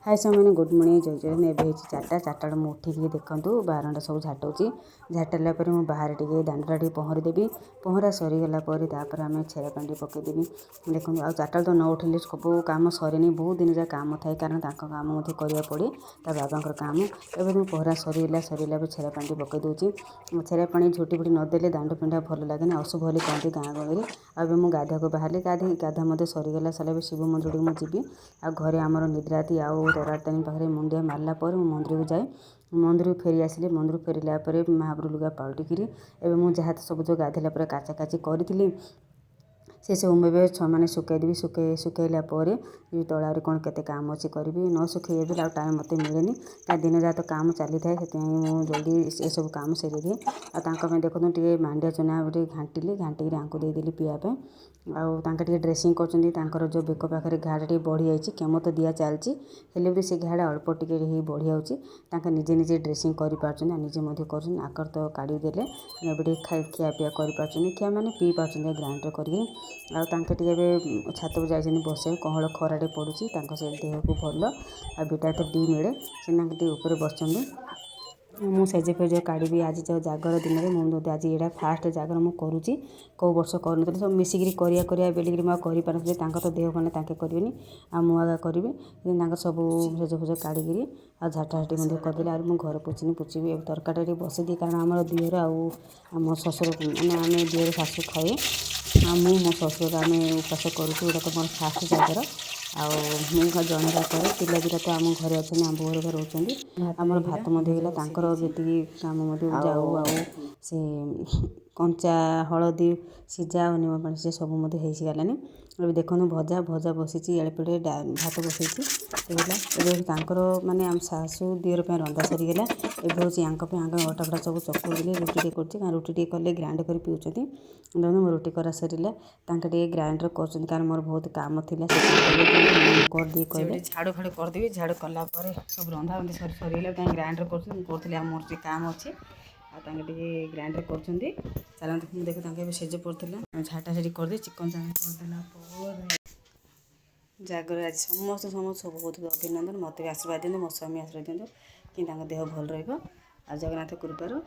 हाय सामने good morning जय जगन एवं चार्टा मुझे उठिकी देखूँ बारंटा सब झाटुची झाटाला बाहर टे दांडा टे पहरी देवी पहरा सरीगला आम छेरा पानी पकईदेवी देखो आ चार्टा तो न उठे सब कम सरे बहुत दिन जाए कम थाए कारण काम करने पड़े बाबा काम एवं पहरा सरीगला छेरा पानी पकई दूसरी छेरा पानी झुटी फुटी नदेले दांड पिंडा भल लगे अशुभ बोली कहते गाँ गहली आ गाधा को बाहर गाधा मत सरीगला सारे शिव मंदिर मुझे जी आ घरे आमर निद्राती आउ तरातानी पाखे मुंडिया मारला मंदिर को जाए मंदिर फेरी आसिले मंदिर फेरला महाप्रभु लुगा पाल्टिकी एवं जहाँ सब जो गाधेला काचा काची करी से सब मुझे मैंने सुखईदेवी सुखैला तला कौन केते काम अच्छी करी न सुखई आ टाइम मत मिले क्या दिन जहाँ तो काम चली थाए से जल्दी ये सब काम सरी दिए आ देखो टे मांडिया चुना घाटिली घाटिकी आंको देदेली पीवाई आउे ड्रेसिंग कर जो बेक पाखे घाटा टे बढ़ी जाइए केमो तो दिया चलती हेल्ले भी से घाड़ा अल्प टे बढ़ी जाऊँगी निजे निजे ड्रेसिंग करजे आकर तो काढ़ीदेले एवं खिया पिया कर खिया मैंने पी पार्टी ग्राइंडर करके छात को जाइए बस कहल खराटे पड़ू से देह को भल आ विटामिन डी मिले से ऊपर बस मुझे फेज काढ़ी आज जागर दिन में मुझे आज यहाँ फास्ट जागर मुझे करुँची कौ वर्ष कर सब मिसिकी करा बेलिकी मुझे कर तो देह भले ताके करेनि आगा करी सब फेज फेज काढ़ी आ झाटाझाटी करदे आ मुझे घर पोछनी पोछी तरकारी बसई दिए कारण आम दिहर आम शशुर मैंने आम दिहर शाशु खाए मो शशुर आम उपास करूँ तो मोर फास्ट जागर आउ जन करे पिला दिटा तो आम घर अच्छे आंब घर रोच आमर भात मध्य जी काम जाऊ से कंचा हलदी सीझा और निम पानी से सब मत हो गलानी अभी देखो भजा भजा बसी एड़े भात बसई माने आम शाशु दिहर रंधा सरीगला एवं हूँ यहाँ अटा फटा सब चकुले रुटी कर रुटी टे कले ग्राइंड कर पीछे देखो मो रुटी करा सरीला ग्राइंडर कर कारण मोर बहुत काम थी करदी कहले झाड़ू फाड़ू करदेवी झाड़ू कलापर सब रंधा रंधी सरीगला ग्राइंडर कर मोर काम अच्छे आगे ग्राइंडर कर चलते देखो सेज पड़ता झाटा झाटी करदे चिकन चांग करदेला जागर आज समस्त सब बहुत अभिनंदन मत भी आशीर्वाद दिखाँ मो स्वामी आशीर्वाद दिखाँ कि देह भल रगन्नाथ कृपार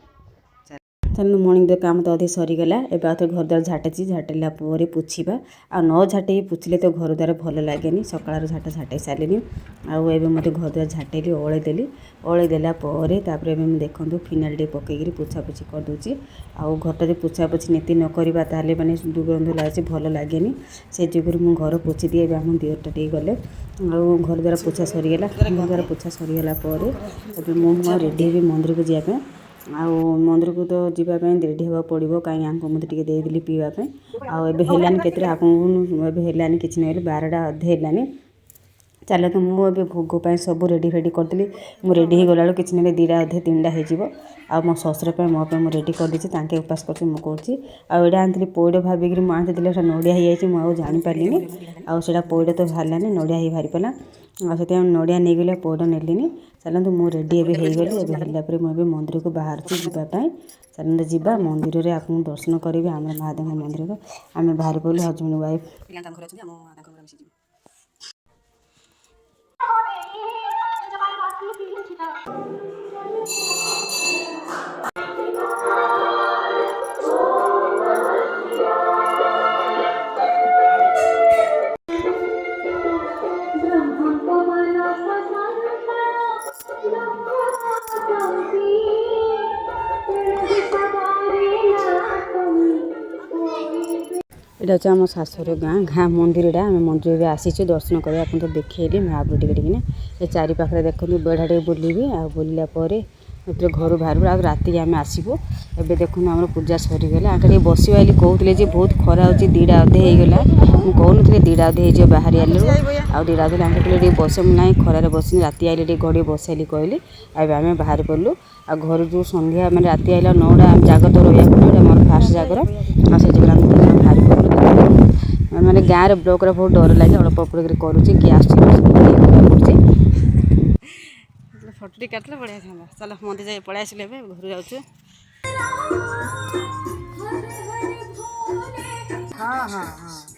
चलो मॉर्निंग दे काम तो अधे सरीगला एवं आउ घर द्वार झाटी झाटिला पोछा आ न झाटे पोछले तो घर द्वार भल लगे सकाल झाटा झाटे सारे आउ मत घर द्वार झाटेली ओले देलापर देखूँ फिनाइल टे पकईकि पोछापोछि करदे आउ घर पोछा पोछि नीति न करवा ताले मैंने दुर्गंध लगे भल लगे से जुगर मुझ घर पोछि दिए आम दिहटा टे गले आउ घर द्वार पोछा सरीगला घर द्वार पोछा सरीगला मुझे रेडी हे मंदिर को जावाई आउ मंदिर को तो जीवाई रेडी हाँ पड़ो कहीं आंको मत देदेली पीवाई आलानी के आपको किसी नहीं 12टा अधे है चलो तो मुझे भोग सब रेडी फेडी करदेली मुझे रेडी हो गला कि ना 2टा अधे 3टा हो मो शशुर मोपाई मुझे रेडी करदे ताके उपास कर मुझे आड़ा आनी पौड़ भाविक मुझे देते नड़िया हो जाए मुझे जापारे आटा पौड़ तो बाहरलानी नड़िया ही बाहरी पड़ा से नड़िया नहीं गले पौड़ नेली चलते मुझे रेडी एवं होगापर मुझे मंदिर को बाहर जावाई चलते जावा मंदिर में आपको दर्शन करी आम महादेव मंदिर आम बाहर पड़े हजबैंड वाइफ यहाँ हूँ आम शाशुर गाँ मंदिर आम मंदिर में आसीचु दर्शन कर आप तो देखिए महाप्रभु टिके चारि पाखे देखो बेढ़ा टे बुलबी आ बुलला घर बाहर आ राति आम आसबू एवं देखो आम पूजा सरीगला आगे बस आइली कहते बहुत खरा हो 2टा अधे होगा मुझे 2टा अधे हो बाहरी आलू आ 2टा अधे आगे बस ना खरार बस राति आइले घड़ी बसैली कहली आम बाहर पड़लु आ घर जो संध्या मैंने राति आइला 9टा जागर तो रहा मोर फास्ट जागर आ से जगह बाहर पड़लु मैंने गाँव में ब्लॉक बहुत डर लगे अल्प अल्प करुँचे किए आस फोटो काटले बढ़िया था चलो मंदिर जाए पड़े आसिले घर जाऊँ हाँ हाँ हाँ